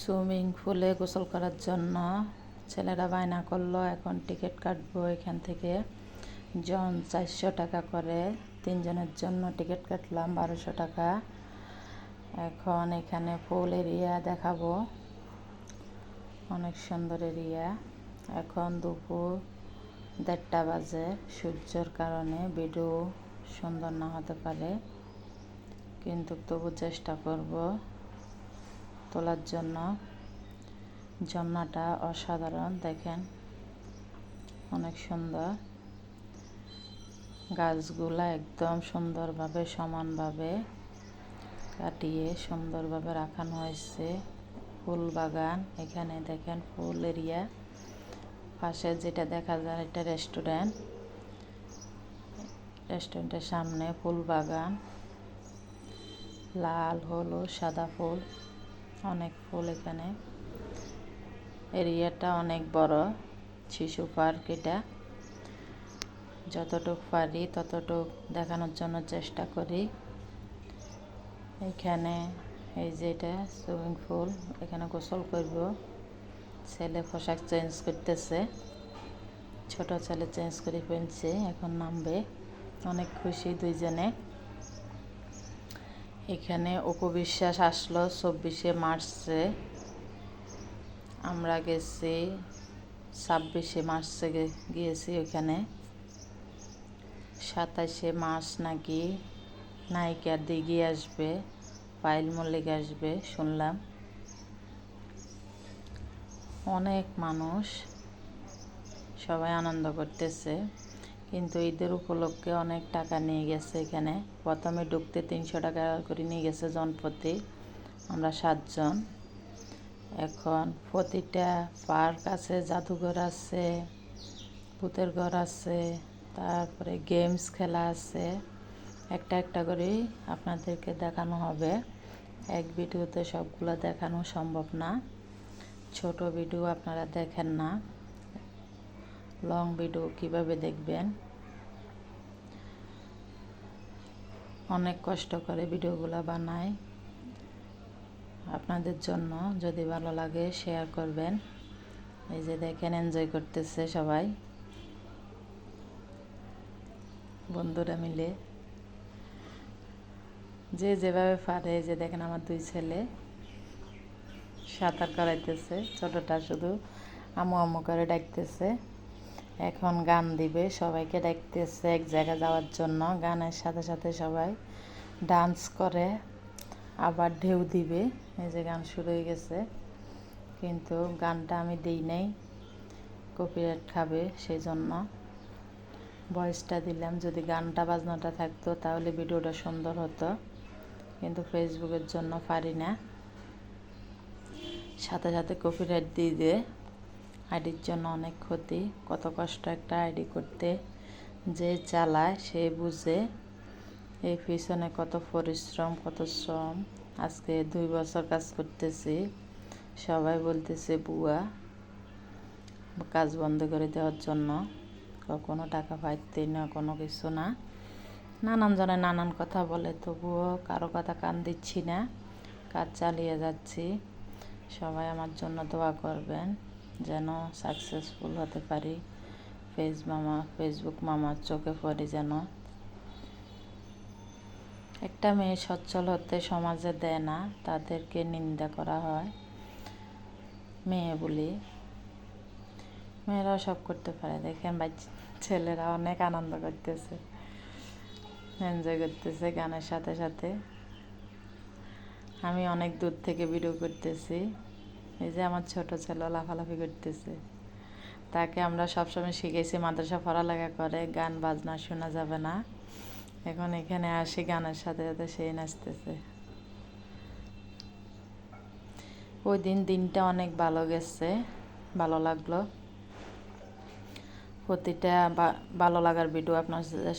Swimming পুলে গোসল করার জন্য ছেলেরা বায়না করলো। এখন টিকিট কাটবো এখান থেকে। জন 400 টাকা করে, 3 জনের জন্য টিকিট কাটলাম 1200 টাকা। এখন এখানে পুল এরিয়া দেখাবো, অনেক সুন্দর এরিয়া। এখন দুপুর 1:30 বাজে। সূর্যের কারণে ভিডিও সুন্দর না হতে পারে, কিন্তু তবু চেষ্টা করব তোলার জন্য। ঝর্ণাটা অসাধারণ, দেখেন অনেক সুন্দর। গাছগুলা একদম সুন্দরভাবে সমানভাবে কাটিয়ে সুন্দরভাবে রাখানো হয়েছে। ফুল বাগান, এখানে দেখেন ফুল এরিয়া। পাশে যেটা দেখা যায় এটা রেস্টুরেন্ট। রেস্টুরেন্টের সামনে ফুল বাগান, লাল, হলুদ, সাদা ফুল, অনেক ফুল এখানে। এরিয়াটা অনেক বড়। শিশু পার্ক এটা। যতটুক পারি ততটুক দেখানোর জন্য চেষ্টা করি। এখানে এই যে এটা সুইমিং পুল, এখানে গোসল করব। ছেলে পোশাক চেঞ্জ করতেছে, ছোট ছেলে চেঞ্জ করে ফেলছে, এখন নামবে। অনেক খুশি দুইজনে। এখানে অপু বিশ্বাস আসলো 24শে মার্চে। আমরা গেছি 26শে মার্চে গিয়েছি ওইখানে। 27শে মার্চ নাকি নায়িকার দিঘি আসবে, পায়েল মল্লিক আসবে শুনলাম। অনেক মানুষ, সবাই আনন্দ করতেছে। কিন্তু ঈদের উপলক্ষে অনেক টাকা নিয়ে গেছে এখানে। প্রথমে ঢুকতে 300 টাকা করে নিয়ে গেছে জনপ্রতি। আমরা 7 জন। এখন প্রতিটা পার্ক আছে, জাদুঘর আছে, ভূতের ঘর আছে, তারপরে গেমস খেলা আছে। একটা একটা করে আপনাদেরকে দেখানো হবে। এক ভিডিওতে সবগুলো দেখানো সম্ভব না। ছোট ভিডিও আপনারা দেখেন না, লং ভিডিও কিভাবে দেখবেন? অনেক কষ্ট করে ভিডিওগুলো বানাই আপনাদের জন্য। যদি ভালো লাগে শেয়ার করবেন। এই যে দেখেন এনজয় করতেছে সবাই, বন্ধুরা মিলে যে যেভাবে পারে। যে দেখেন আমার 2 ছেলে সাঁতার করাইতেছে। ছোটটা শুধু আমু আমু করে ডাকতেছে। এখন গান দিবে, সবাইকে ডাকতেছে এক জায়গায় যাওয়ার জন্য। গানের সাথে সাথে সবাই ডান্স করে, আবার ঢেউ দিবে। এই যে গান শুরু হয়ে গেছে, কিন্তু গানটা আমি দিই নাই, কপিরাইট খাবে, সেই জন্য ভয়েসটা দিলাম। যদি গানটা বাজনাটা থাকতো তাহলে ভিডিওটা সুন্দর হতো, কিন্তু ফেসবুকের জন্য পারি না। সাথে সাথে কপিরাইট দিয়ে দেয়। আইডির জন্য অনেক ক্ষতি। কত কষ্ট একটা আইডি করতে, যে চালায় সে বুঝে এই পিছনে কত পরিশ্রম, কত শ্রম। আজকে 2 বছর কাজ করতেছি। সবাই বলতেছে বুয়া, কাজ বন্ধ করে দেওয়ার জন্য। কখনো টাকা পাইতে না, কোনো কিছু না। নানান জনে নানান কথা বলে, তবুও কারো কথা কান দিচ্ছি না, কাজ চালিয়ে যাচ্ছি। সবাই আমার জন্য দোয়া করবেন যেন সাকসেসফুল হতে পারি। ফেসবুক মামার চোখে পড়ি যেন। একটা মেয়ে সচ্ছল হতে সমাজে দেয় না, তাদেরকে নিন্দা করা হয় মেয়ে বলি। মেয়েরাও সব করতে পারে। দেখেন ছেলেরা অনেক আনন্দ করতেছে, এনজয় করতেছে গানের সাথে সাথে। আমি অনেক দূর থেকে ভিডিও করতেছি। এই যে আমার ছোট ছেলে লাফালাফি করতেছে। তাকে আমরা সবসময় শিখেছি মাদ্রাসা পড়ালেখা করে গান বাজনা শোনা যাবে না। এখন এখানে আসি, গানের সাথে সাথে সেই নাচতেছে। ওই দিনটা অনেক ভালো গেছে, ভালো লাগলো। প্রতিটা ভালো লাগার ভিডিও আপনার সাথে